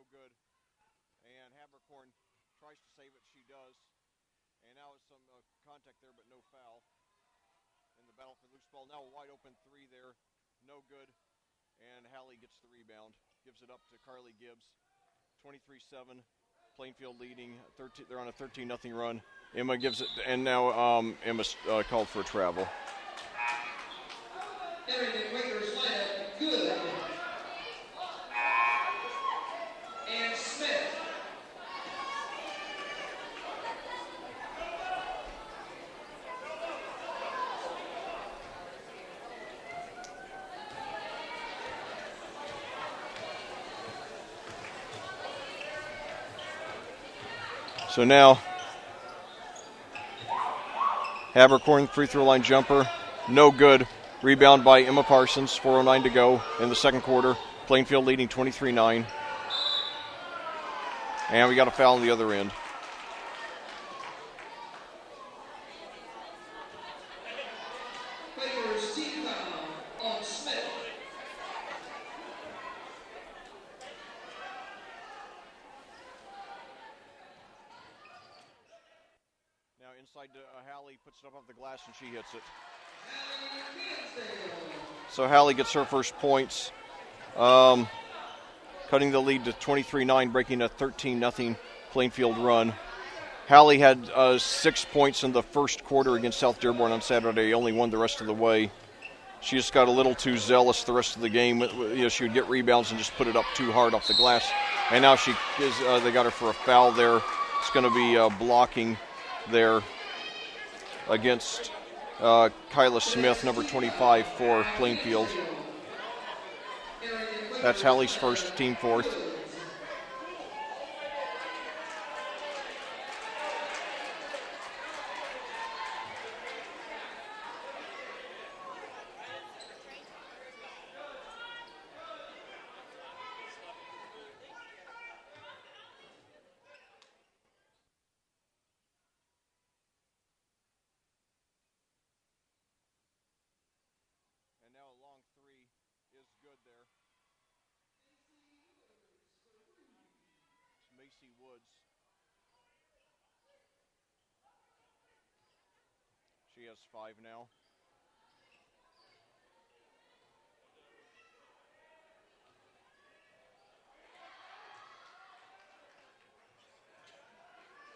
no good. And Habercorn tries to save it. She does. And now it's some contact there, but no foul. In the battle for loose ball. Now a wide open three there. No good. And Hallie gets the rebound. Gives it up to Carly Gibbs. 23-7. Plainfield leading. 13, they're on a 13-0 run. Emma gives it, and now Emma's called for a travel. Hendricks Quakers lineup, good. And Smith. So now, Habercorn free throw line jumper, no good. Rebound by Emma Parsons, 4:09 to go in the second quarter. Plainfield leading 23-9. And we got a foul on the other end. Quakers team foul on Smith. Now inside to Hallie, puts it up off the glass, and she hits it. So Hallie gets her first points, cutting the lead to 23-9, breaking a 13-0 Plainfield run. Hallie had 6 points in the first quarter against South Dearborn on Saturday, only won the rest of the way. She just got a little too zealous the rest of the game. She would get rebounds and just put it up too hard off the glass. And now she is. They got her for a foul there. It's going to be blocking there against Kyla Smith, number 25 for Plainfield. That's Hallie's first, team fourth. She has 5 now.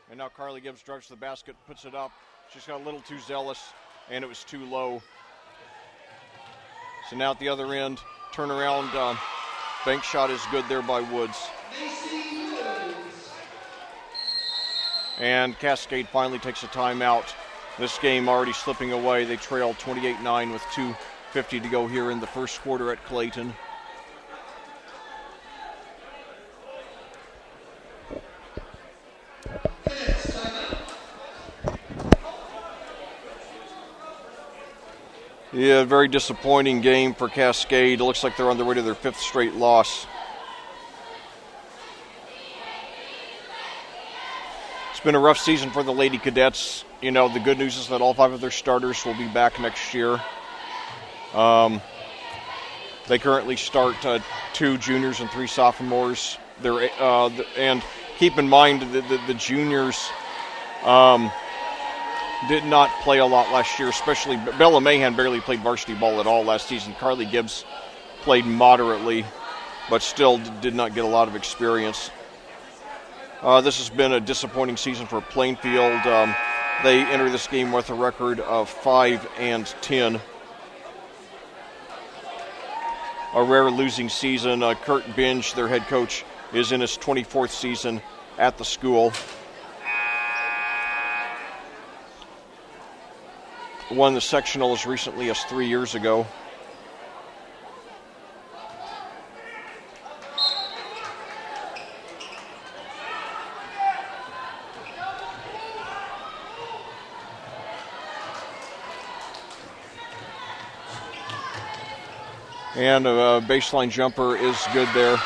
And now Carly Gibbs drives to the basket, puts it up. She's got a little too zealous, and it was too low. So now at the other end, turnaround bank shot is good there by Woods. And Cascade finally takes a timeout. This game already slipping away. They trail 28-9 with 2:50 to go here in the first quarter at Clayton. Yeah, very disappointing game for Cascade. It looks like they're on their way to their 5th straight loss. It's been a rough season for the Lady Cadets. You know, the good news is that all 5 of their starters will be back next year. They currently start 2 juniors and 3 sophomores. And keep in mind the juniors did not play a lot last year, especially Bella Mahan barely played varsity ball at all last season. Carly Gibbs played moderately, but still did not get a lot of experience. This has been a disappointing season for Plainfield. They enter this game with a record of 5-10. A rare losing season. Kurt Binge, their head coach, is in his 24th season at the school. Won the sectional as recently as 3 years ago. And a baseline jumper is good there.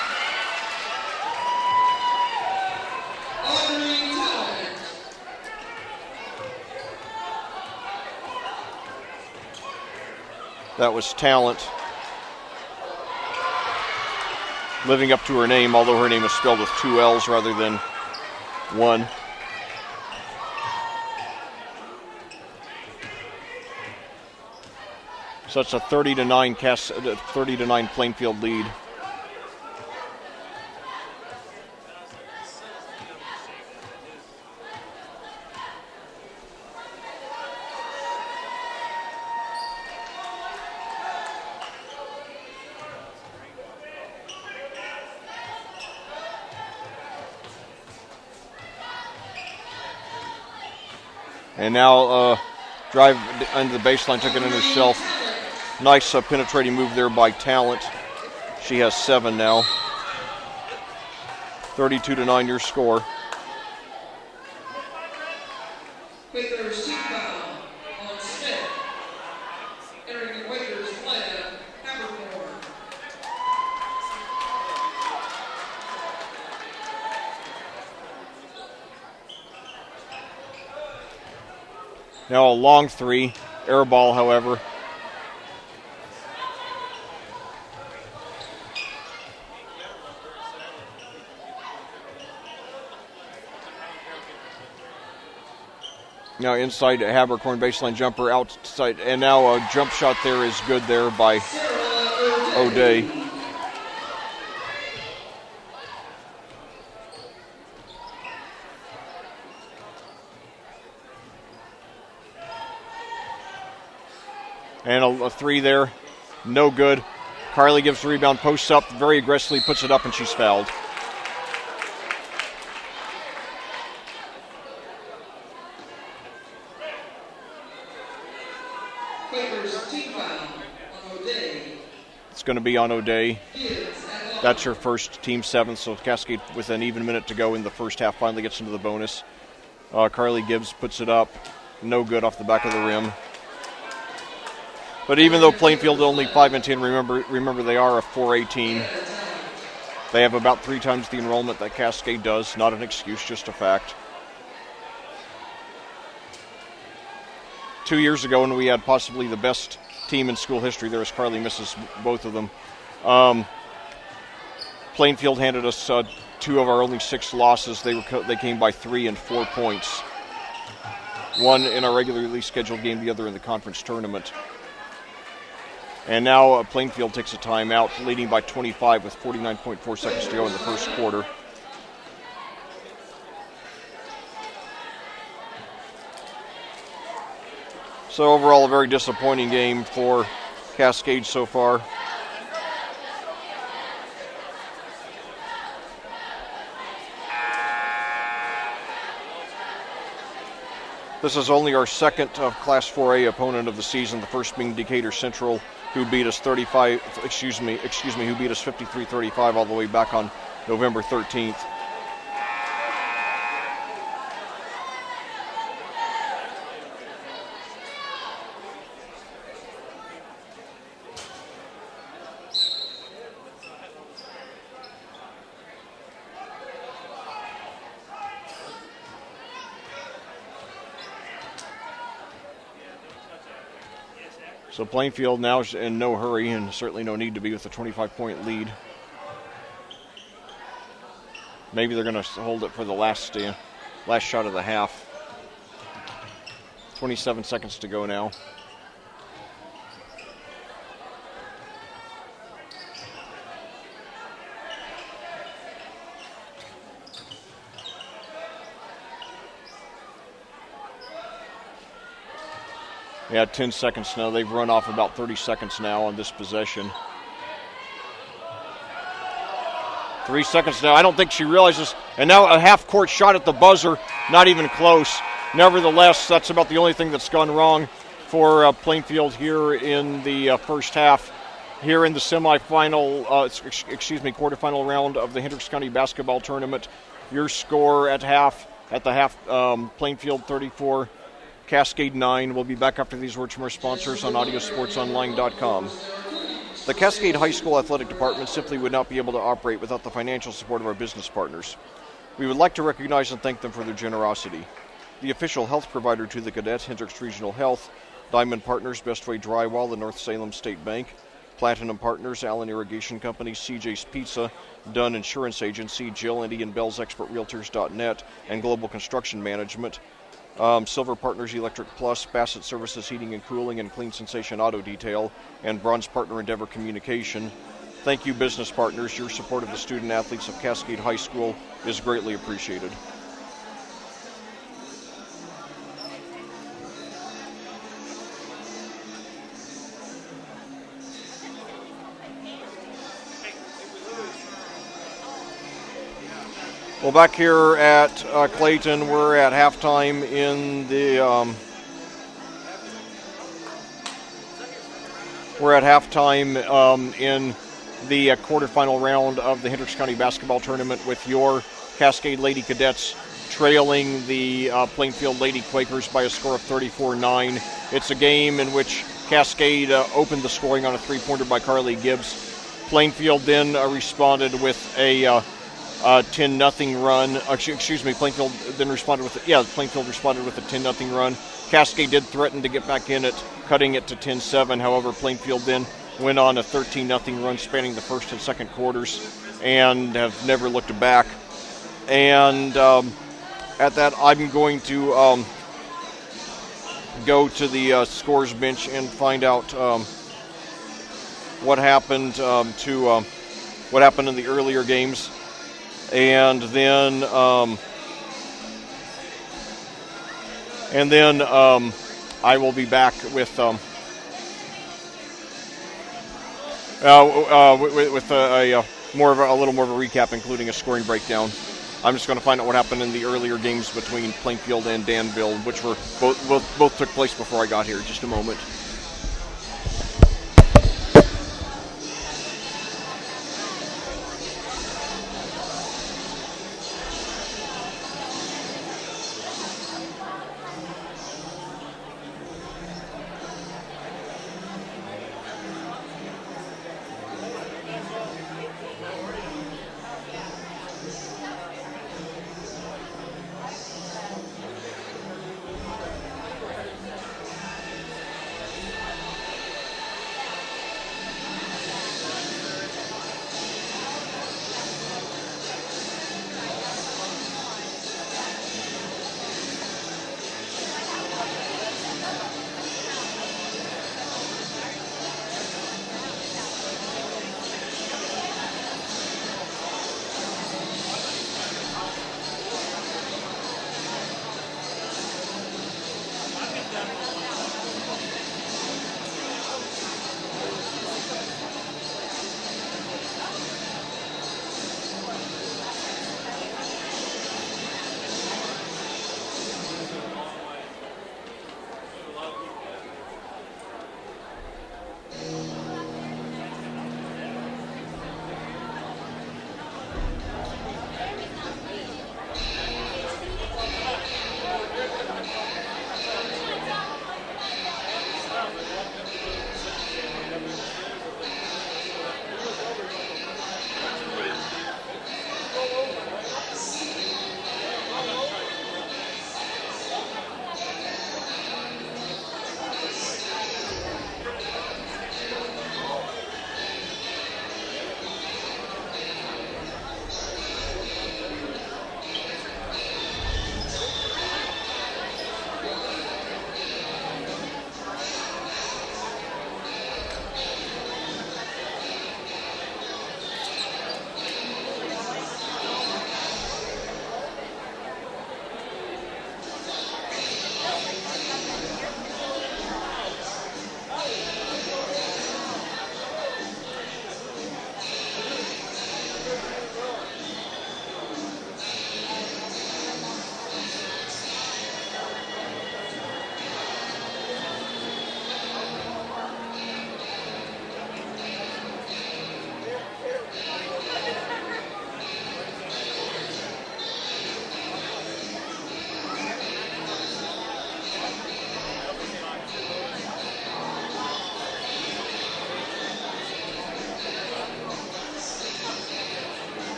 That was Talent. living up to her name, although her name is spelled with 2 L's rather than 1. So it's a 30-9 Plainfield lead. And now drive under the baseline, took it in herself. Nice penetrating move there by Talent. She has 7 now. 32-9 your score. Quakers team foul on Smith. Entering the Quakers lineup, Havermore. Now a long 3, air ball, however. Now inside Habercorn, baseline jumper, outside, and now a jump shot there is good there by O'Day. And a 3 there, no good. Carly gives the rebound, posts up, very aggressively, puts it up, and she's fouled. Quakers team foul on O'Day. It's going to be on O'Day. That's her first, team 7th, so Cascade with an even minute to go in the first half finally gets into the bonus. Carly Gibbs puts it up, no good off the back of the rim. But even though Plainfield only 5-10, remember they are a 4A team. They have about 3 times the enrollment that Cascade does. Not an excuse, just a fact. 2 years ago, when we had possibly the best team in school history, there was Carly misses both of them. Plainfield handed us 2 of our only 6 losses. They came by 3 and 4 points. One in our regularly scheduled game, the other in the conference tournament. And now Plainfield takes a timeout, leading by 25 with 49.4 seconds to go in the first quarter. So overall, a very disappointing game for Cascade so far. This is only our second Class 4A opponent of the season, the first being Decatur Central, who beat us 53-35 all the way back on November 13th. So Plainfield now is in no hurry and certainly no need to be with a 25-point lead. Maybe they're going to hold it for the last shot of the half. 27 seconds to go now. Yeah, 10 seconds now. They've run off about 30 seconds now on this possession. 3 seconds now. I don't think she realizes. And now a half-court shot at the buzzer. Not even close. Nevertheless, that's about the only thing that's gone wrong for Plainfield here in the first half. Here in the quarterfinal round of the Hendricks County Basketball Tournament. Your score at the half, Plainfield 34. Cascade 9. We'll be back after these words from our sponsors on audiosportsonline.com. The Cascade High School Athletic Department simply would not be able to operate without the financial support of our business partners. We would like to recognize and thank them for their generosity. The official health provider to the cadets, Hendricks Regional Health, Diamond Partners, Bestway Drywall, the North Salem State Bank, Platinum Partners, Allen Irrigation Company, CJ's Pizza, Dunn Insurance Agency, Jill and Ian Bell's ExpertRealtors.net, and Global Construction Management. Silver Partners Electric Plus, Bassett Services Heating and Cooling, and Clean Sensation Auto Detail, and Bronze Partner Endeavor Communication. Thank you, business partners. Your support of the student athletes of Cascade High School is greatly appreciated. Well, back here at Clayton, we're at halftime in the quarterfinal round of the Hendricks County Basketball Tournament, with your Cascade Lady Cadets trailing the Plainfield Lady Quakers by a score of 34-9. It's a game in which Cascade opened the scoring on a three-pointer by Carly Gibbs. Plainfield then responded with a 10-0 run. Plainfield then responded with Plainfield responded with a 10-0 run. Cascade did threaten to get back in it, cutting it to 10-7. However, Plainfield then went on a 13-0 run spanning the first and second quarters and have never looked back. And at that, I'm going to go to the scores bench and find out what happened what happened in the earlier games. And then I will be back with a little more of a recap, including a scoring breakdown. I'm just going to find out what happened in the earlier games between Plainfield and Danville, which were both took place before I got here. Just a moment.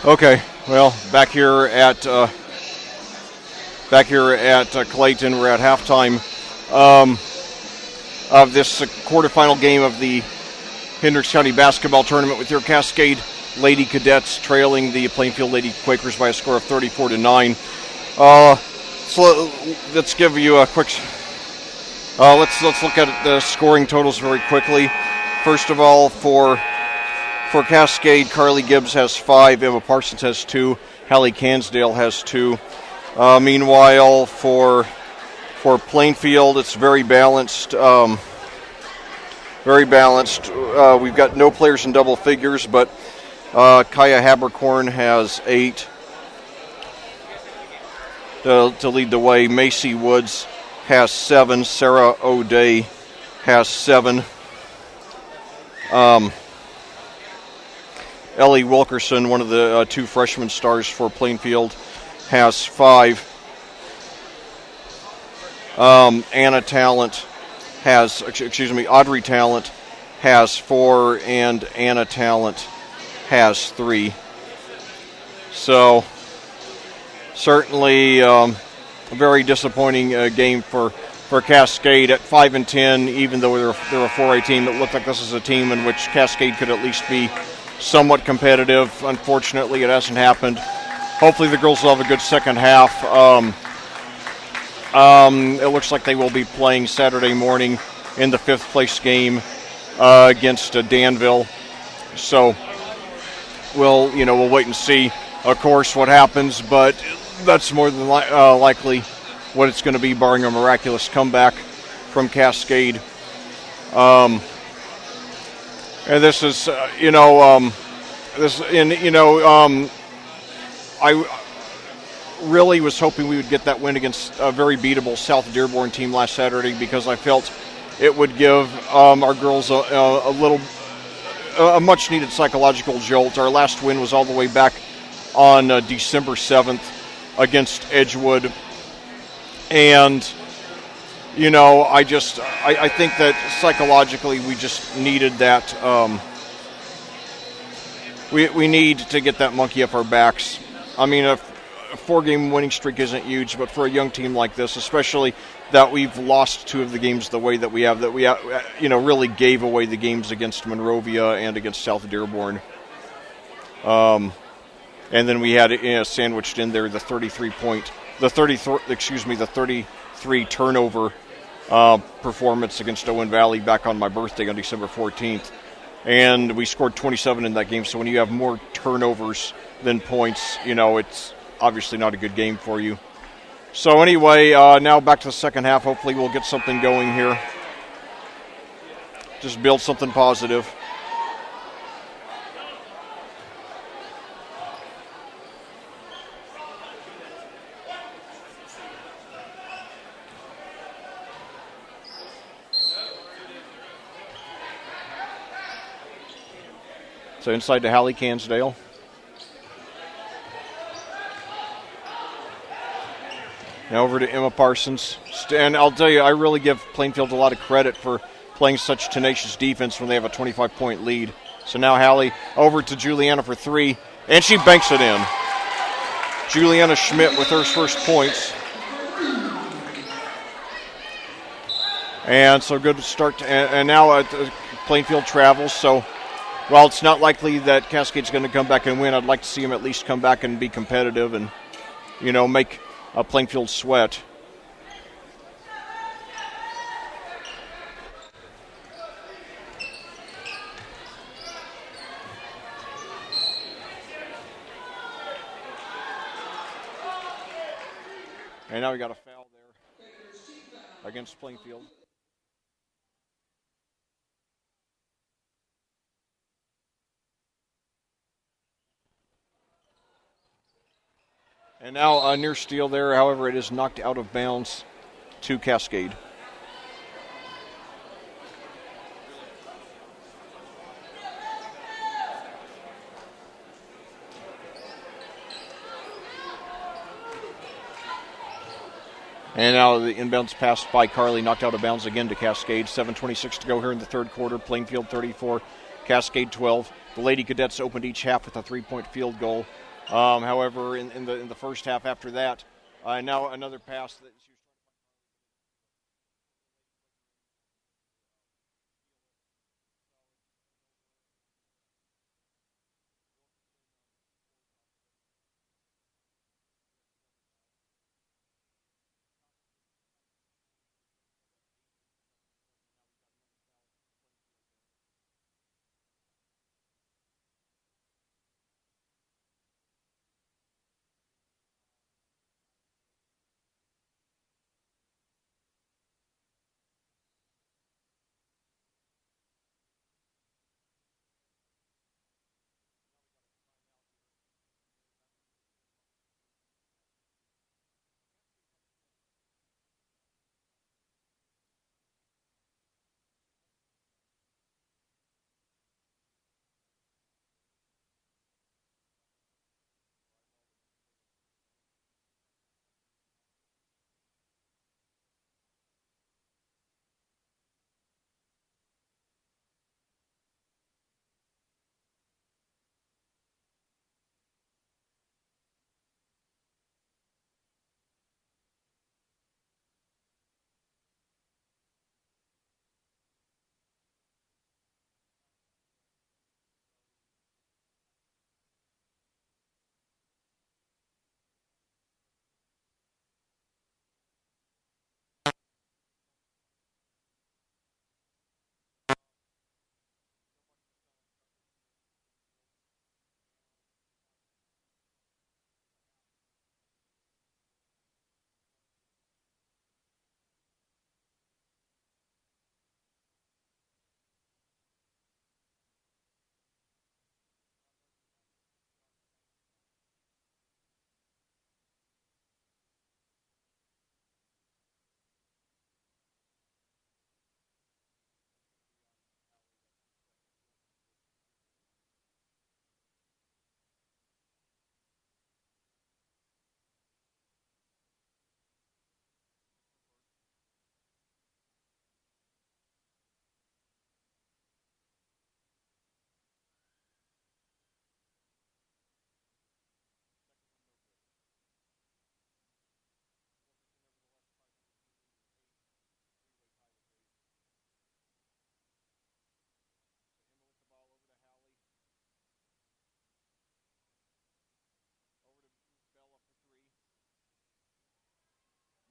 Okay, well, back here at Clayton, we're at halftime of this quarterfinal game of the Hendricks County Basketball Tournament, with your Cascade Lady Cadets trailing the Plainfield Lady Quakers by a score of 34-9. So let's give you a quick. Let's look at the scoring totals very quickly. First of all, for Cascade, Carly Gibbs has 5, Emma Parsons has 2, Hallie Cansdale has 2. Meanwhile, for Plainfield, it's very balanced. Very balanced. We've got no players in double figures, but Kaya Habercorn has 8 to lead the way. Macy Woods has 7. Sarah O'Day has 7. Ellie Wilkerson, one of the 2 freshman stars for Plainfield, has 5. Audrey Talent has 4, and Anna Talent has 3. So certainly a very disappointing game for Cascade at 5-10. Even though they're a 4A team, it looked like this is a team in which Cascade could at least be somewhat competitive. Unfortunately, it hasn't happened. Hopefully the girls will have a good second half. It looks like they will be playing Saturday morning in the 5th place game against Danville. So we'll wait and see, of course, what happens, but that's more than likely what it's going to be, barring a miraculous comeback from Cascade. And this is, I really was hoping we would get that win against a very beatable South Dearborn team last Saturday, because I felt it would give our girls a much-needed psychological jolt. Our last win was all the way back on December 7th against Edgewood, and I think that psychologically we just needed that. We need to get that monkey off our backs. I mean, a 4-game winning streak isn't huge, but for a young team like this, especially that we've lost 2 of the games the way that we have, really gave away the games against Monrovia and against South Dearborn. And then we had sandwiched in there the 33 turnover performance against Owen Valley back on my birthday on December 14th. And we scored 27 in that game. So when you have more turnovers than points, it's obviously not a good game for you. So anyway, now back to the second half. Hopefully we'll get something going here. Just build something positive. So inside to Hallie Cansdale. Now over to Emma Parsons. And I'll tell you, I really give Plainfield a lot of credit for playing such tenacious defense when they have a 25-point lead. So now Hallie over to Juliana for 3, and she banks it in. Juliana Schmidt with her first points. And so good start. And now Plainfield travels, so while it's not likely that Cascade's going to come back and win, I'd like to see them at least come back and be competitive and, make Plainfield sweat. And now we got a foul there against Plainfield. And now a near steal there. However, it is knocked out of bounds to Cascade. And now the inbounds pass by Carly, knocked out of bounds again to Cascade. 7:26 to go here in the third quarter. Plainfield 34, Cascade 12. The Lady Cadets opened each half with a 3-point field goal. However, in the first half after that, now another pass that she was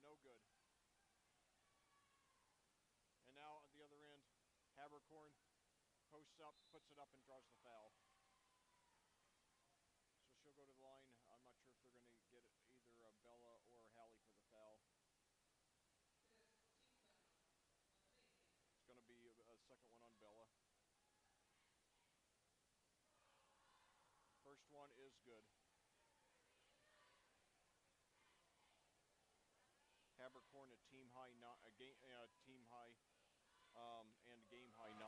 no good. And now at the other end, Habercorn posts up, puts it up, and draws the foul. So she'll go to the line. I'm not sure if they're going to get either Bella or Hallie for the foul. It's going to be a second one on Bella. First one is good. Habercorn a team high, and game high 9.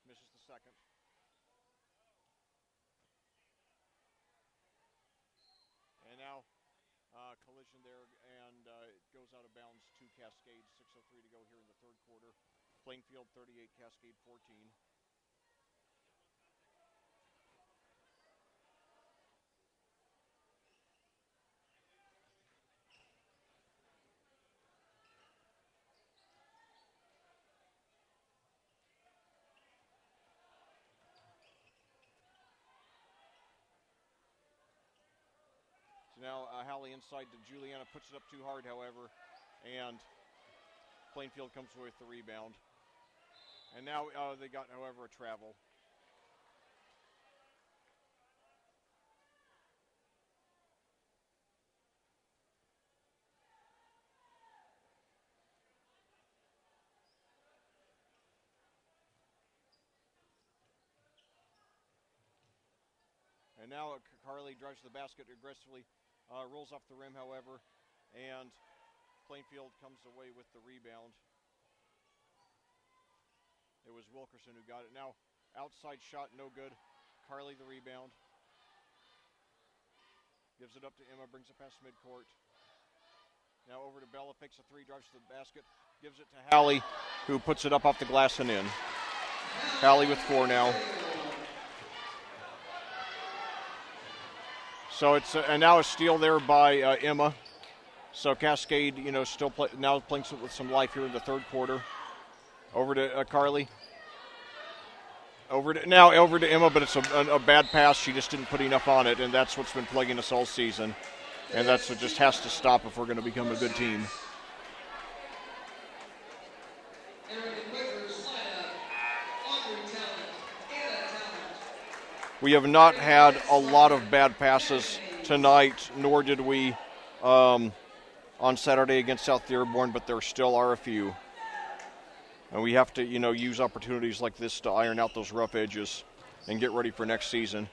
Misses the second. And now collision there, and it goes out of bounds to Cascade. 6:03 to go here in the third quarter. Plainfield 38, Cascade 14. So now Hallie inside to Juliana, puts it up too hard, however, and Plainfield comes with the rebound. And now they got, however, a travel. And now Carly drives to the basket aggressively, rolls off the rim, however, and Plainfield comes away with the rebound. It was Wilkerson who got it. Now, outside shot, no good. Carly the rebound. Gives it up to Emma, brings it past midcourt. Now over to Bella, fakes a three, drives to the basket, gives it to Hallie, who puts it up off the glass and in. Hallie with 4 now. So it's and now a steal there by Emma. So Cascade, still now playing with some life here in the third quarter. Over to Carly. Over to Emma, but it's a bad pass. She just didn't put enough on it, and that's what's been plaguing us all season. And that's what just has to stop if we're going to become a good team. We have not had a lot of bad passes tonight, nor did we on Saturday against South Dearborn, but there still are a few. And we have to, use opportunities like this to iron out those rough edges and get ready for next season.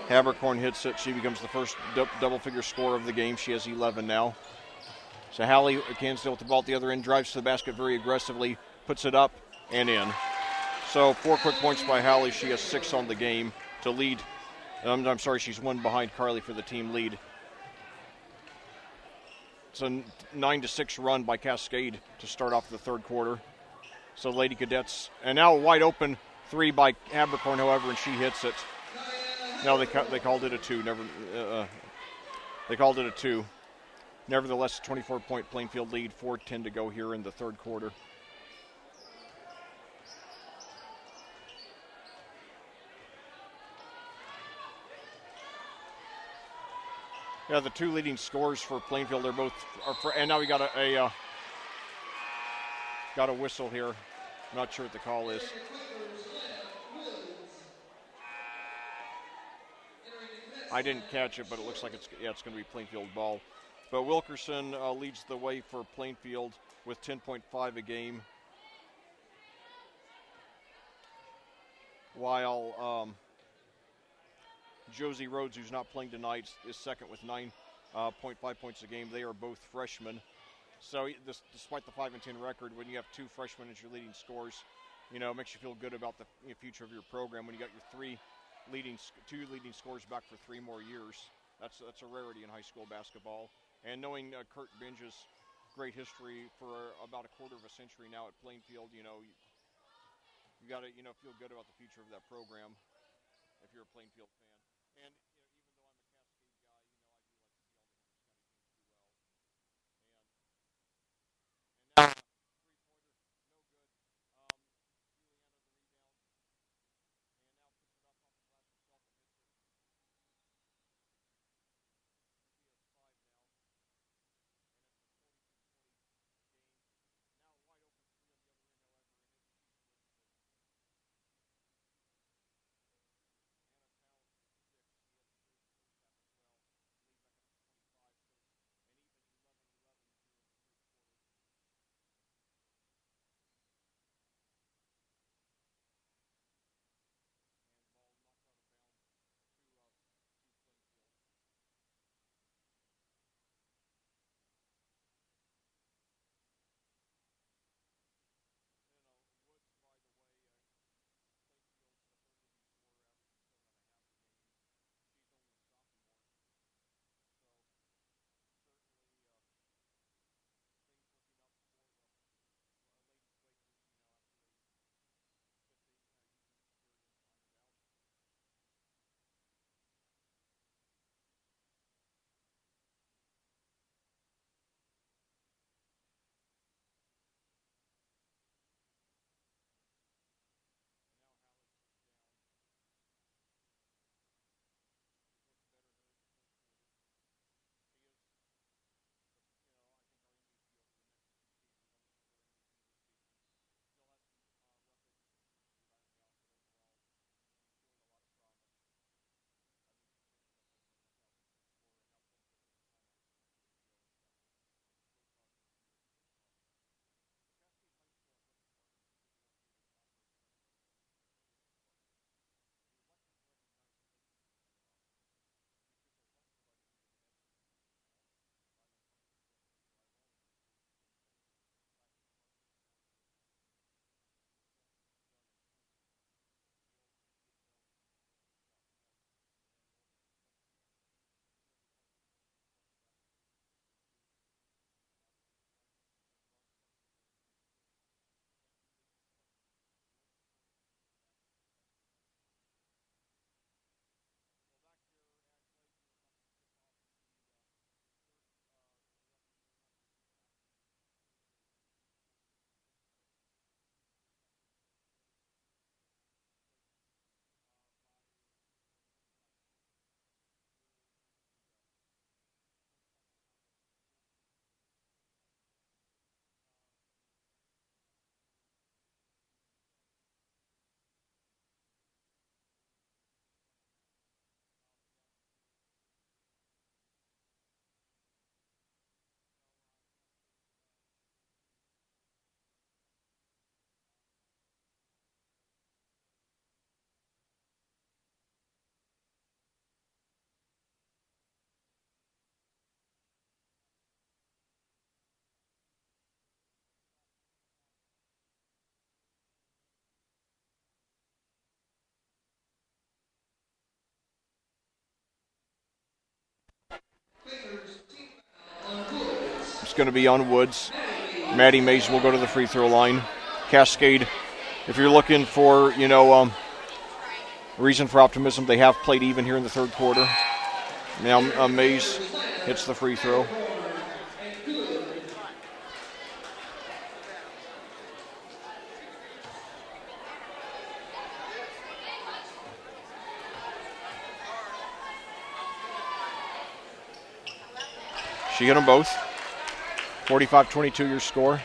Habercorn hits it. She becomes the first double-figure scorer of the game. She has 11 now. So Hallie Cansdale with the ball at the other end, drives to the basket very aggressively, puts it up and in. So 4 quick points by Hallie. She has 6 on the game to lead. I'm sorry, she's 1 behind Carly for the team lead. It's a 9-6 run by Cascade to start off the third quarter. So Lady Cadets, and now a wide open 3 by Habercorn, however, and she hits it. No, they called it a 2. They called it a 2. Nevertheless, 24-point Plainfield lead, 4:10 to go here in the third quarter. Yeah, the 2 leading scorers for Plainfield, they're both and now we got a whistle here. I'm not sure what the call is. I didn't catch it, but it looks like it's going to be Plainfield ball. But Wilkerson leads the way for Plainfield with 10.5 a game, while Josie Rhodes, who's not playing tonight, is second with 9.5 points a game. They are both freshmen. So despite the 5-10 record, when you have 2 freshmen as your leading scorers, it makes you feel good about the future of your program. When you got your 2 leading scorers back for 3 more years, that's a rarity in high school basketball. And knowing Kurt Binge's great history for about a quarter of a century now at Plainfield, you got to feel good about the future of that program if you're a Plainfield fan. And even though I'm a Cascade guy, I do like to see all the Hendricks County teams do well. And now three-pointer, no good. Juliana It's going to be on Woods. Maddie Mays will go to the free throw line. Cascade, if you're looking for, reason for optimism, they have played even here in the third quarter. Now Mays hits the free throw. She hit them both. 45-22 your score.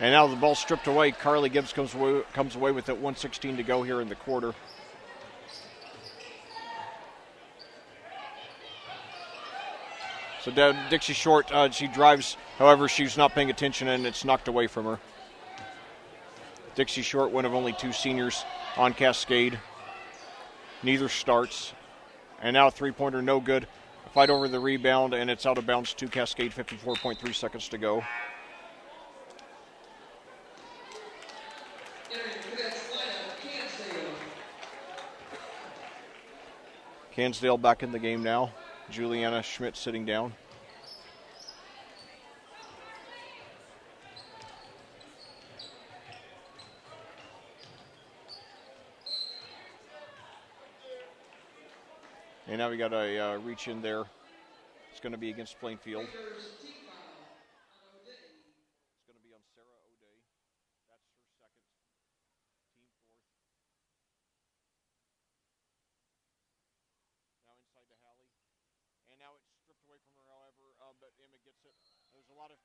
And now the ball stripped away. Carly Gibbs comes away with it. 1:16 to go here in the quarter. So Dixie Short, she drives. However, she's not paying attention, and it's knocked away from her. Dixie Short, one of only two seniors on Cascade. Neither starts. And now a three-pointer, no good. A fight over the rebound, and it's out of bounds to Cascade. 54.3 seconds to go. Cansdale back in the game now. Juliana Schmidt sitting down. And now we got a reach in there. It's going to be against Plainfield. It's going to be on Sarah O'Day. That's her second, team fourth. Now inside to Hallie. And now it's stripped away from her, however, but Emma gets it. There's a lot of,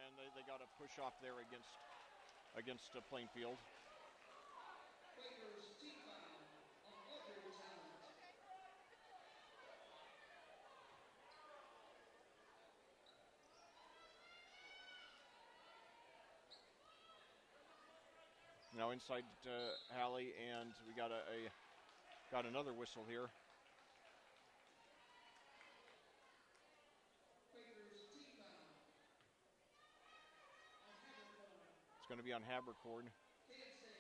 and they got a push off there against Plainfield. Now inside to Hallie, and we got got another whistle here. It's going to be on Habercorn.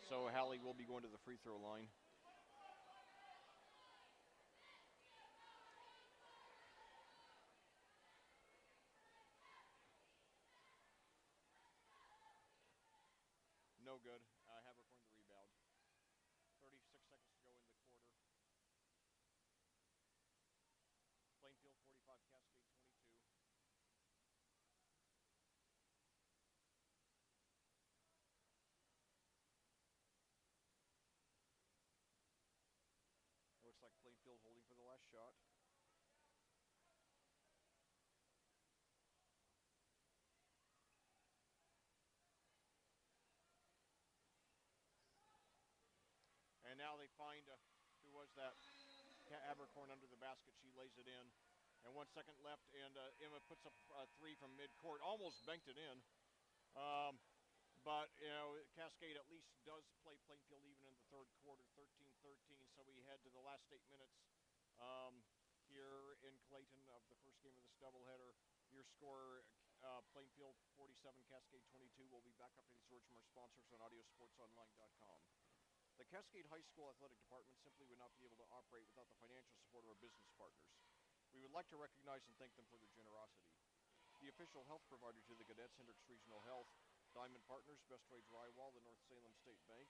So Hallie will be going to the free throw line. No good. Habercorn the rebound. 36 seconds to go in the quarter. Plainfield 45, Cascade 22. It looks like Plainfield holding for the last shot. And now they find, who was that? Habercorn under the basket. She lays it in. And 1 second left, and Emma puts up a three from midcourt. Almost banked it in. But, Cascade at least does play Plainfield even in the third quarter, 13-13. So we head to the last 8 minutes here in Clayton of the first game of this doubleheader. Your score, Plainfield 47, Cascade 22. We'll be back after these words from our sponsors on audiosportsonline.com. The Cascade High School Athletic Department simply would not be able to operate without the financial support of our business partners. We would like to recognize and thank them for their generosity. The official health provider to the Cadets, Hendricks Regional Health. Diamond Partners, Best Way Drywall, the North Salem State Bank.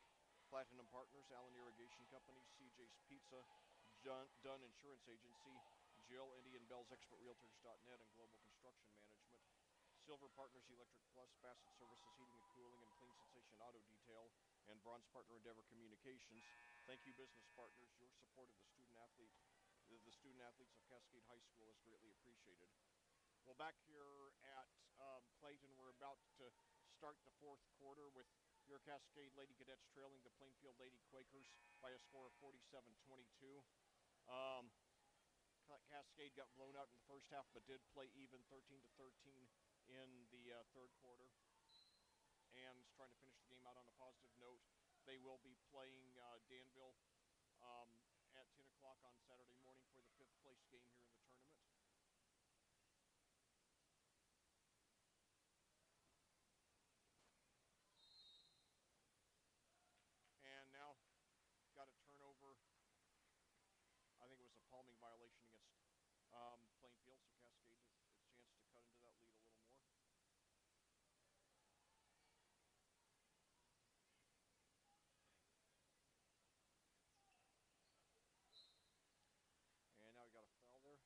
Platinum Partners, Allen Irrigation Company, CJ's Pizza, Dunn Insurance Agency, Jill, Indian Bells, ExpertRealtors.net, and Global Construction Management. Silver Partners, Electric Plus, Bassett Services, Heating and Cooling, and Clean Sensation Auto Detail, and Bronze Partner Endeavor Communications. Thank you, business partners. Your support of the student athletes of Cascade High School is greatly appreciated. Well, back here at Clayton, we're about to start the fourth quarter with your Cascade Lady Cadets trailing the Plainfield Lady Quakers by a score of 47-22. Cascade got blown out in the first half, but did play even 13-13 in the third quarter, and is trying to finish the game out on a positive note. They will be playing Danville at 10 o'clock on Saturday morning for the fifth place game here in the Plainfield, so Cascade has a chance to cut into that lead a little more. And now we got a foul there.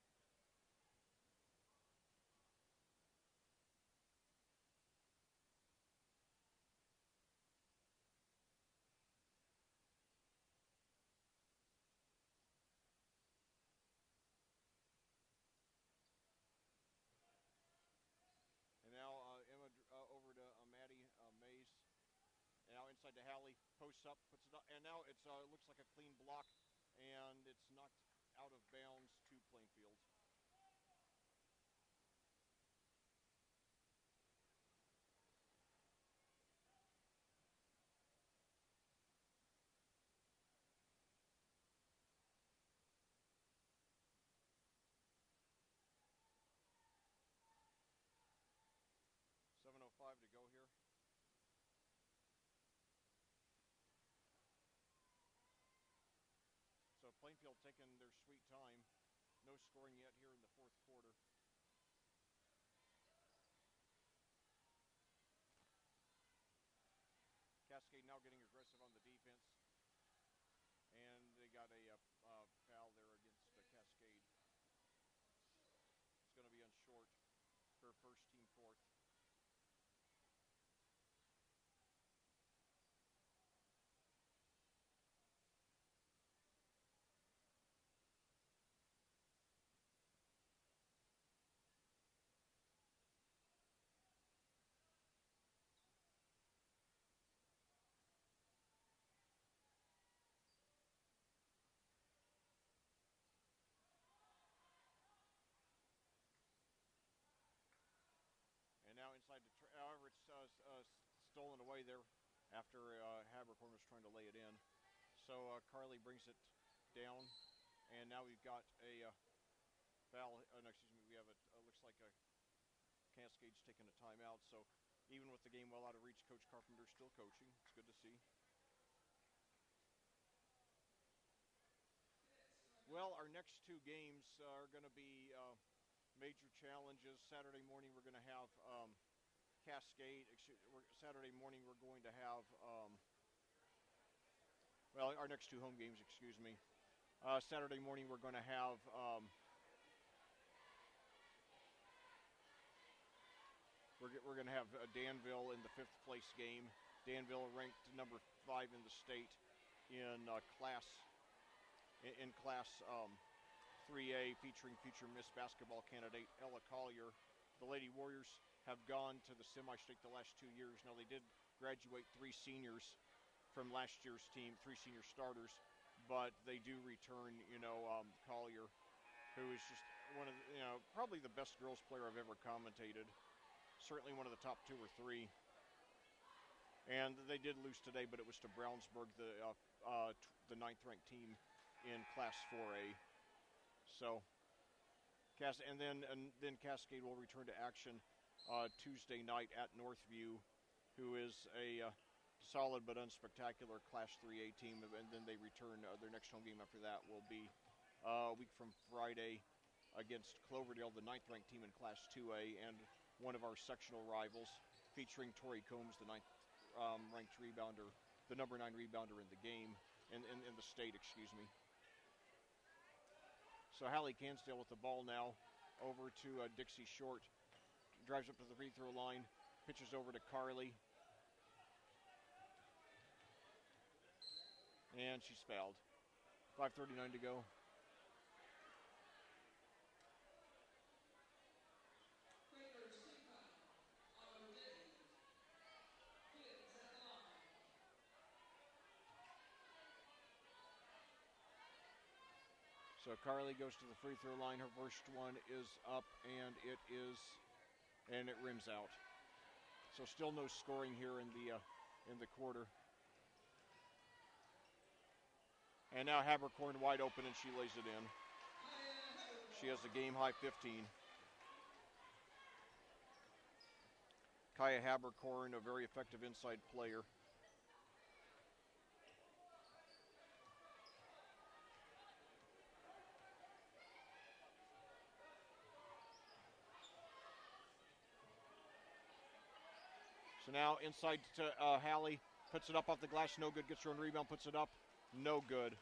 And now Emma over to Maddie Mays. And now inside to Hallie, posts up, puts it up, and now it looks like a clean block, and it's knocked out of bounds to Plainfield. .7:05 to go here. So Plainfield taking their sweet time. No scoring yet here in the fourth quarter. Cascade now getting aggressive on the defense. And they got a foul there against Cascade. It's going to be on short for first team fourth. And now inside the, however, it's stolen away there after Habercorn was trying to lay it in. So Carly brings it down, and now we've got a foul. No, excuse me. We have looks like a Cascade's taking a timeout. So even with the game well out of reach, Coach Carpenter's still coaching. It's good to see. Well, our next two games are going to be major challenges. Saturday morning we're going to have Cascade. Saturday morning we're going to have, well, our next two home games, excuse me. Saturday morning we're going to have we're going to have Danville in the fifth place game. Danville ranked number 5 in the state in class 3A, featuring future Miss Basketball candidate Ella Collier. The Lady Warriors have gone to the semi-state the last 2 years. Now, they did graduate 3 seniors from last year's team, 3 senior starters, but they do return, Collier, who is just one of the, probably the best girls player I've ever commentated. Certainly one of the top 2 or 3. And they did lose today, but it was to Brownsburg, the 9th-ranked team in Class 4A. So, and then Cascade will return to action Tuesday night at Northview, who is a solid but unspectacular Class 3A team. And then they return. Their next home game after that will be a week from Friday against Cloverdale, the 9th-ranked team in Class 2A, and one of our sectional rivals, featuring Tori Combs, the 9th-ranked rebounder, the number 9 rebounder in the game, in the state, excuse me. So Hallie Cansdale with the ball now over to Dixie Short. Drives up to the free throw line, pitches over to Carly. And she's fouled. 5:39 to go. So Carly goes to the free throw line. Her first one is up, and it rims out. So still no scoring here in the quarter. And now Habercorn wide open, and she lays it in. She has a game-high 15. Kaya Habercorn, a very effective inside player. Now inside to Hallie. Puts it up off the glass. No good. Gets her own rebound. Puts it up. No good.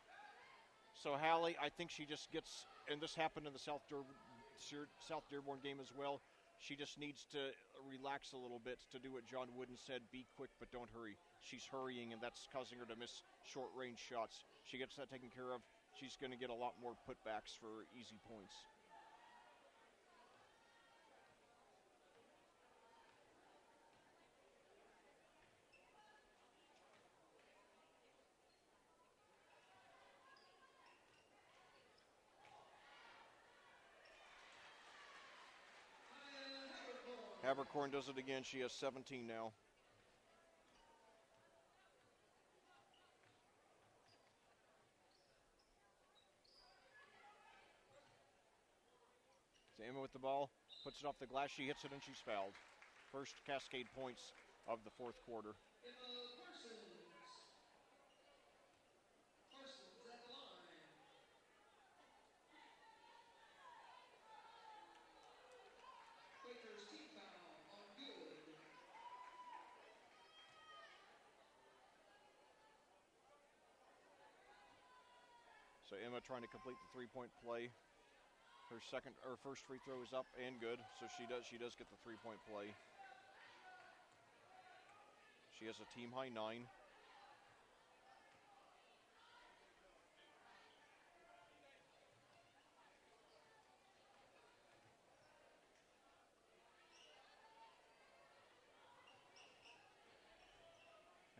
So Hallie, I think she just gets, and this happened in the South Dearborn game as well, she just needs to relax a little bit to do what John Wooden said, be quick but don't hurry. She's hurrying, and that's causing her to miss short-range shots. She gets that taken care of, she's going to get a lot more putbacks for easy points. Habercorn does it again. She has 17 now. So Emma with the ball, puts it off the glass. She hits it and she's fouled. First Cascade points of the fourth quarter. Parsons at the line. Quakers team foul on good. So Emma trying to complete the three-point play. Her first free throw is up and good, so she does get the three-point play. She has a team high 9.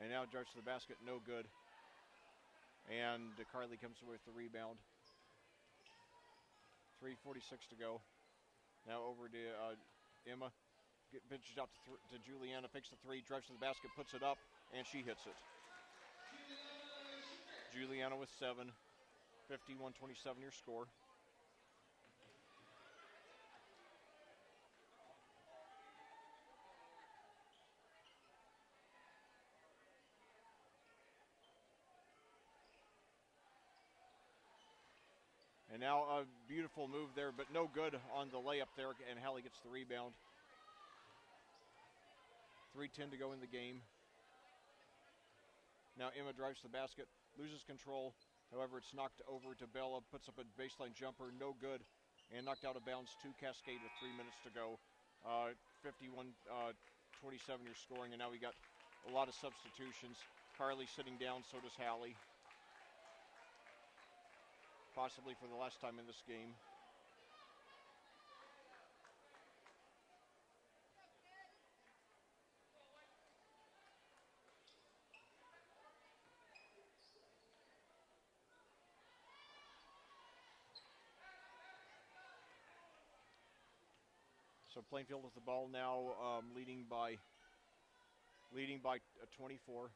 And now drives to the basket, no good. And Carly comes away with the rebound. 3:46 to go. Now over to Emma. Pitches out to Juliana, fakes the three, drives to the basket, puts it up, and she hits it. Juliana with 7. 51-27 your score. And now a beautiful move there, but no good on the layup there, and Hallie gets the rebound. 3:10 to go in the game. Now Emma drives the basket, loses control. However, it's knocked over to Bella, puts up a baseline jumper, no good, and knocked out of bounds to Cascade with 3 minutes to go. 51-27 your scoring, and now we got a lot of substitutions. Carly sitting down, so does Hallie. Possibly for the last time in this game. So Plainfield with the ball now, leading by 24.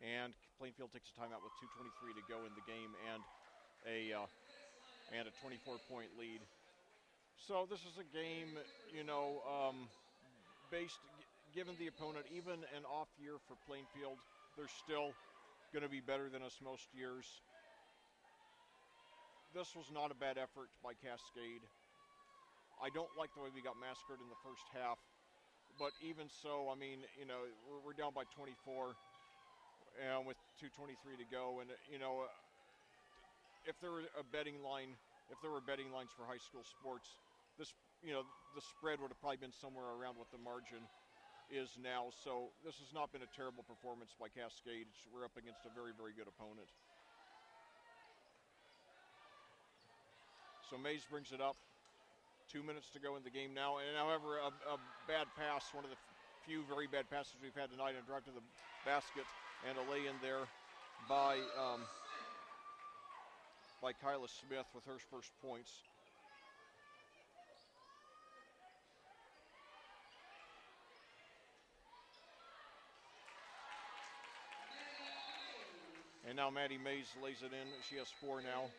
And Plainfield takes a timeout with 2:23 to go in the game and a 24-point lead. So this is a game, given the opponent, even an off year for Plainfield, they're still going to be better than us most years. This was not a bad effort by Cascade. I don't like the way we got massacred in the first half, but even so, I mean, we're down by 24. And with 2:23 to go, and if there were betting lines for high school sports, this the spread would have probably been somewhere around what the margin is now. So this has not been a terrible performance by Cascade. We're up against a very, very good opponent. So Mays brings it up. 2 minutes to go in the game now, and however, a bad pass, one of the few very bad passes we've had tonight, and drive to the basket. And a lay in there by Kyla Smith with her first points. And now Maddie Mays lays it in. She has 4 now.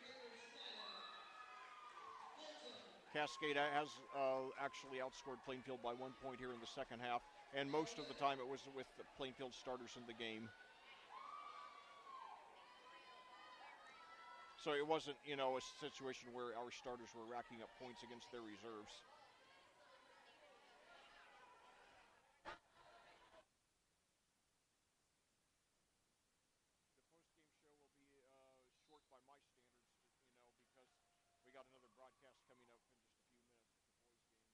Cascade has actually outscored Plainfield by 1 point here in the second half, and most of the time it was with the Plainfield starters in the game. So it wasn't, a situation where our starters were racking up points against their reserves. The post-game show will be short by my standards, because we got another broadcast coming up in just a few minutes with the boys' game.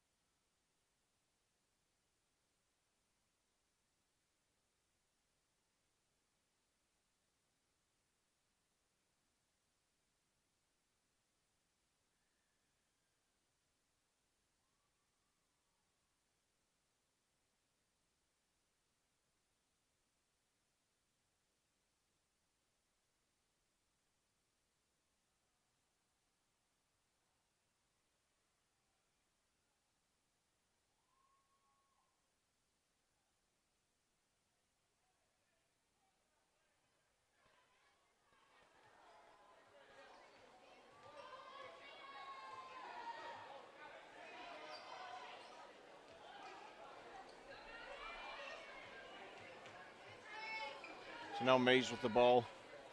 So now Mays with the ball.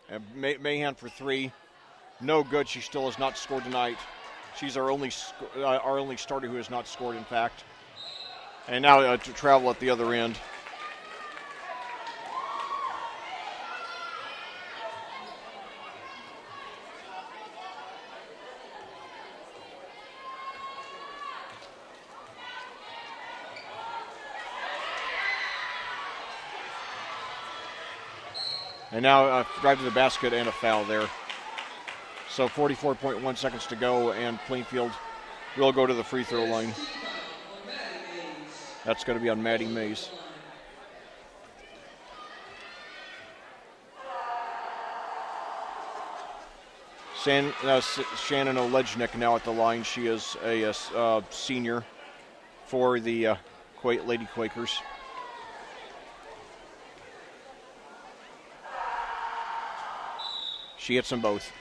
And Mahan for 3. No good. She still has not scored tonight. She's our only starter who has not scored, in fact. And now to travel at the other end. And now drive to the basket and a foul there. So 44.1 seconds to go, and Plainfield will go to the free throw line. That's going to be on Maddie Mays. Shannon Olejnik now at the line. She is a senior for the Lady Quakers. She hits them both.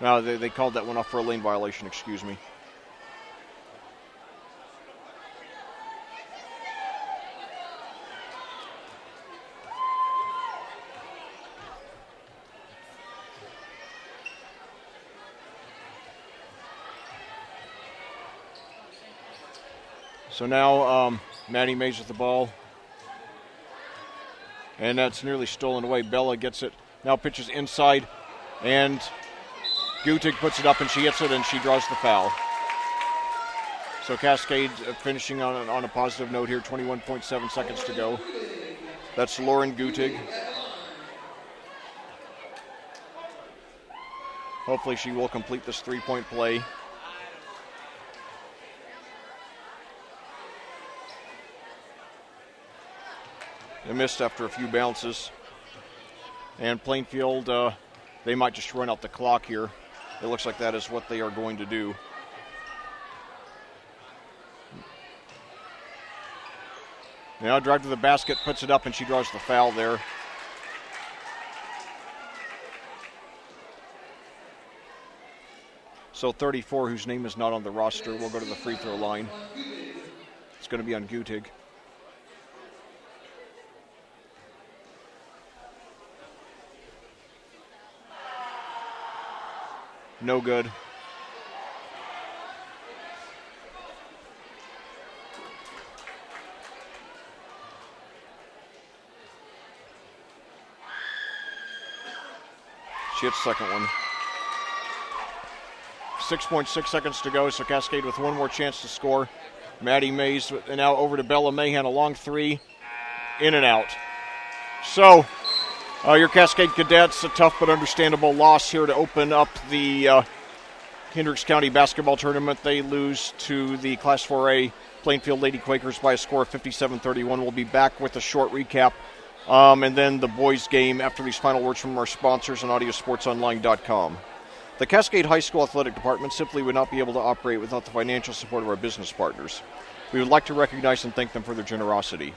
No, they called that one off for a lane violation, excuse me. So now Maddie Mays with the ball. And that's nearly stolen away. Bella gets it. Now pitches inside. And Gutig puts it up and she hits it and she draws the foul. So Cascade finishing on a positive note here. 21.7 seconds to go. That's Lauren Gutig. Hopefully she will complete this 3-point play. They missed after a few bounces. And Plainfield, they might just run out the clock here. It looks like that is what they are going to do. Now drive to the basket, puts it up, and she draws the foul there. So 34, whose name is not on the roster, will go to the free throw line. It's going to be on Gutig. No good. She hits second one. 6.6 seconds to go, so Cascade with one more chance to score. Maddie Mays, and now over to Bella Mahan, a long 3, in and out. So, your Cascade Cadets, a tough but understandable loss here to open up the Hendricks County Basketball Tournament. They lose to the Class 4A Plainfield Lady Quakers by a score of 57-31. We'll be back with a short recap and then the boys' game after these final words from our sponsors on audiosportsonline.com. The Cascade High School Athletic Department simply would not be able to operate without the financial support of our business partners. We would like to recognize and thank them for their generosity.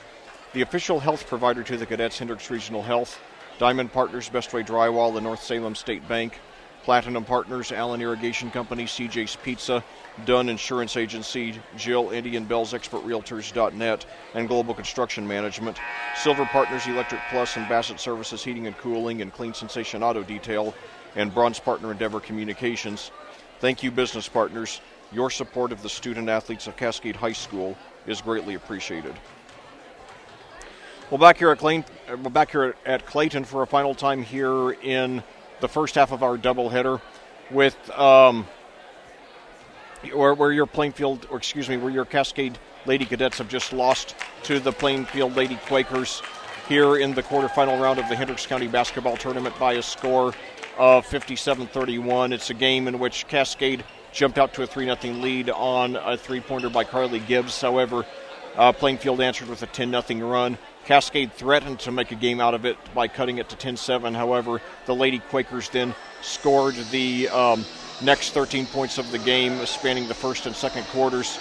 the official health provider to the cadets, Hendricks Regional Health, Diamond Partners, Bestway Drywall, the North Salem State Bank, Platinum Partners, Allen Irrigation Company, CJ's Pizza, Dunn Insurance Agency, Jill, Indian Bells, ExpertRealtors.net, and Global Construction Management, Silver Partners, Electric Plus, and Bassett Services Heating and Cooling, and Clean Sensation Auto Detail, and Bronze Partner Endeavor Communications. Thank you, business partners. Your support of the student athletes of Cascade High School is greatly appreciated. We're back here at Clayton for a final time here in the first half of our doubleheader, with where your Cascade Lady Cadets have just lost to the Plainfield Lady Quakers here in the quarterfinal round of the Hendricks County Basketball Tournament by a score of 57-31. It's a game in which Cascade jumped out to a 3-0 lead on a three-pointer by Carly Gibbs. However, Plainfield answered with a 10-0 run. Cascade threatened to make a game out of it by cutting it to 10-7. However, the Lady Quakers then scored the next 13 points of the game, spanning the first and second quarters,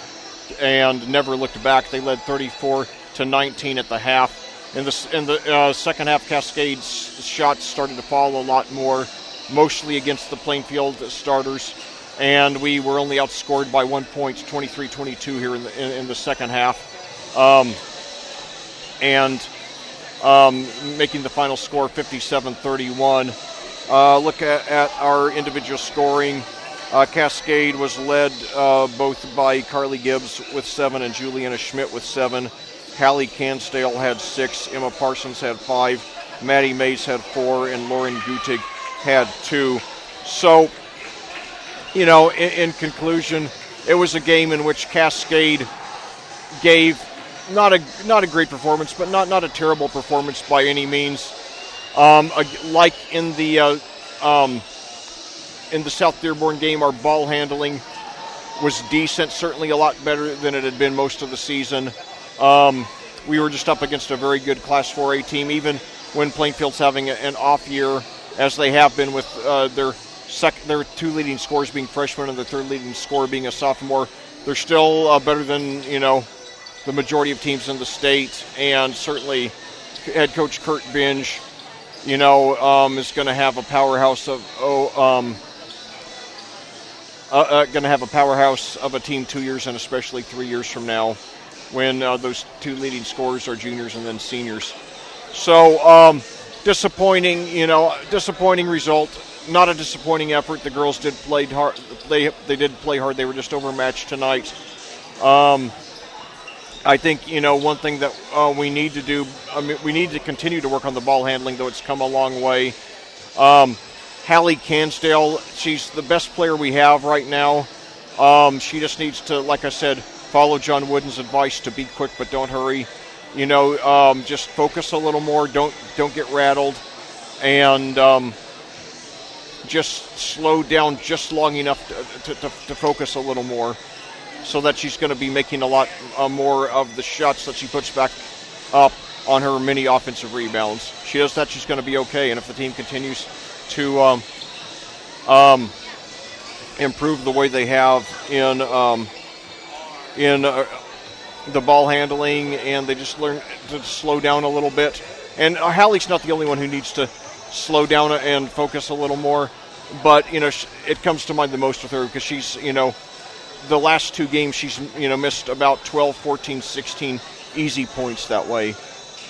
and never looked back. They led 34-19 at the half. In the second half, Cascade's shots started to fall a lot more, mostly against the Plainfield starters, and we were only outscored by 1 point, 23-22 here in the second half. Making the final score 57-31. Look at our individual scoring. Cascade was led both by Carly Gibbs with 7 and Juliana Schmidt with 7. Hallie Cansdale had 6. Emma Parsons had 5. Maddie Mays had 4. And Lauren Gutig had 2. So, in conclusion, it was a game in which Cascade gave not a great performance, but not a terrible performance by any means. Like in the South Dearborn game, our ball handling was decent, certainly a lot better than it had been most of the season. We were just up against a very good Class 4A team, even when Plainfield's having an off year, as they have been with their two leading scorers being freshmen and the third leading scorer being a sophomore. They're still better than, the majority of teams in the state, and certainly head coach Kurt Binge, is going to have a powerhouse of a team 2 years and especially 3 years from now, when those two leading scorers are juniors and then seniors. So disappointing result. Not a disappointing effort. The girls did play hard. They did play hard. They were just overmatched tonight. I think, one thing that we need to do, we need to continue to work on the ball handling, though it's come a long way. Hallie Cansdale, she's the best player we have right now. She just needs to, like I said, follow John Wooden's advice to be quick but don't hurry. Just focus a little more. Don't get rattled, and just slow down just long enough to focus a little more, so that she's going to be making a lot more of the shots that she puts back up on her mini offensive rebounds. She does that, she's going to be okay. And if the team continues to improve the way they have in the ball handling, and they just learn to slow down a little bit. And Hallie's not the only one who needs to slow down and focus a little more, but it comes to mind the most with her, because she's the last two games she's missed about 12, 14, 16 easy points that way,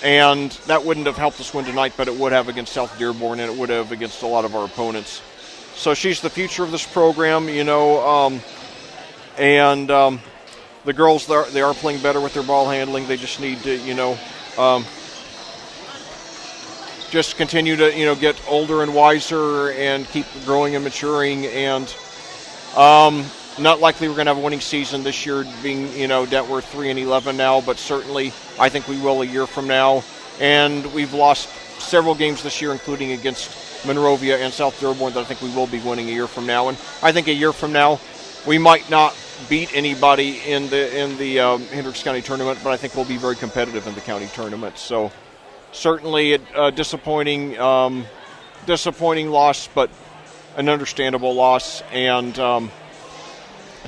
and that wouldn't have helped us win tonight, but it would have against South Dearborn, and it would have against a lot of our opponents. So she's the future of this program, and the girls, they are playing better with their ball handling. They just need to just continue to get older and wiser and keep growing and maturing, and not likely we're going to have a winning season this year, being, that we're 3-11 now, but certainly I think we will a year from now. And we've lost several games this year, including against Monrovia and South Dearborn, that I think we will be winning a year from now. And I think a year from now we might not beat anybody in the Hendricks County tournament, but I think we'll be very competitive in the county tournament. So certainly a disappointing loss, but an understandable loss. And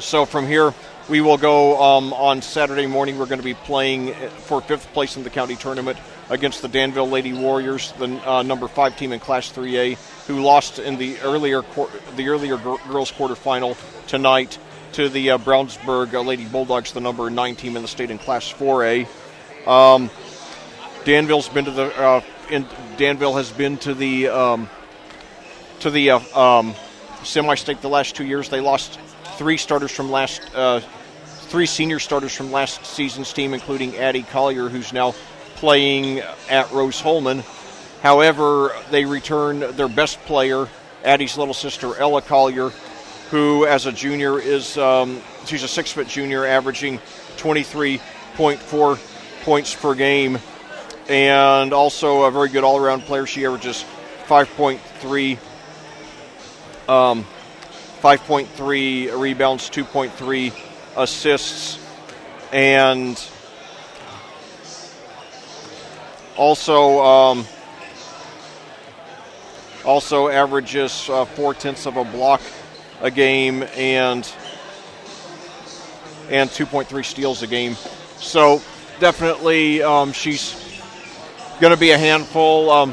so from here, We will go on Saturday morning. We're going to be playing for 5th place in the county tournament against the Danville Lady Warriors, the number 5 team in Class 3A, who lost in the earlier girls quarterfinal tonight to the Brownsburg Lady Bulldogs, the number 9 team in the state in Class 4A. Danville's been to the Danville has been to the semi-state the last 2 years. They lost 3 senior starters from last season's team, including Addie Collier, who's now playing at Rose Holman. However, they return their best player, Addie's little sister, Ella Collier, who as a junior is, she's a 6-foot junior, averaging 23.4 points per game, and also a very good all-around player. She averages 5.3 rebounds, 2.3 assists, and also averages 0.4 of a block a game and 2.3 steals a game. So definitely she's going to be a handful.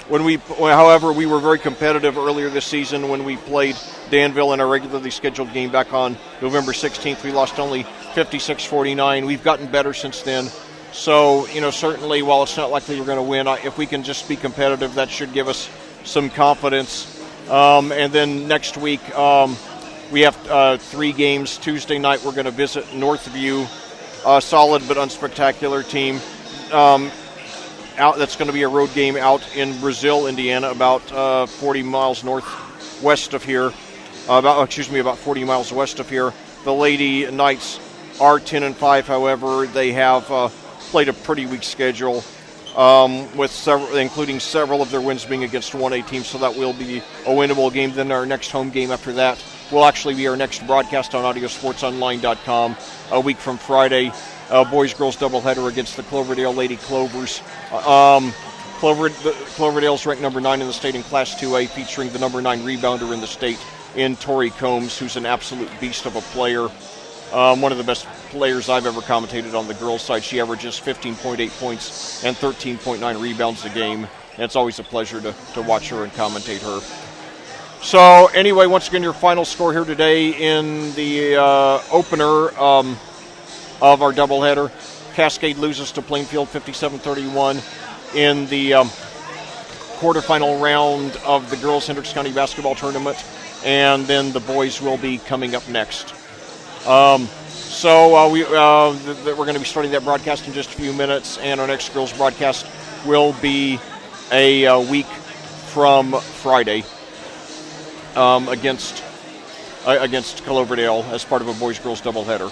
However, we were very competitive earlier this season when we played Danville in a regularly scheduled game back on November 16th. We lost only 56-49. We've gotten better since then. So, certainly while it's not likely we're going to win, if we can just be competitive, that should give us some confidence. And then next week, we have 3 games. Tuesday night, we're going to visit Northview, a solid but unspectacular team. That's going to be a road game out in Brazil, Indiana, about 40 miles northwest of here. About 40 miles west of here. The Lady Knights are 10-5. However, they have played a pretty weak schedule, including several of their wins being against 1A teams. So that will be a winnable game. Then our next home game after that will actually be our next broadcast on audiosportsonline.com a week from Friday. Boys-girls doubleheader against the Cloverdale Lady Clovers. Cloverdale's ranked number 9 in the state in Class 2A, featuring the number 9 rebounder in the state in Tori Combs, who's an absolute beast of a player. One of the best players I've ever commentated on the girls' side. She averages 15.8 points and 13.9 rebounds a game. And it's always a pleasure to watch her and commentate her. So anyway, once again, your final score here today in the opener of our doubleheader. Cascade loses to Plainfield 57-31 in the quarterfinal round of the girls' Hendricks County Basketball Tournament, and then the boys will be coming up next. We're going to be starting that broadcast in just a few minutes, and our next girls' broadcast will be a week from Friday against Cloverdale as part of a boys-girls doubleheader.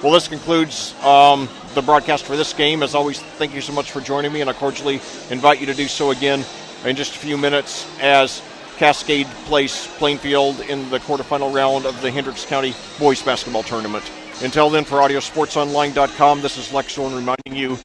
Well, this concludes the broadcast for this game. As always, thank you so much for joining me, and I cordially invite you to do so again in just a few minutes as Cascade plays Plainfield in the quarterfinal round of the Hendricks County Boys Basketball Tournament. Until then, for AudioSportsOnline.com, this is Lec Zorn reminding you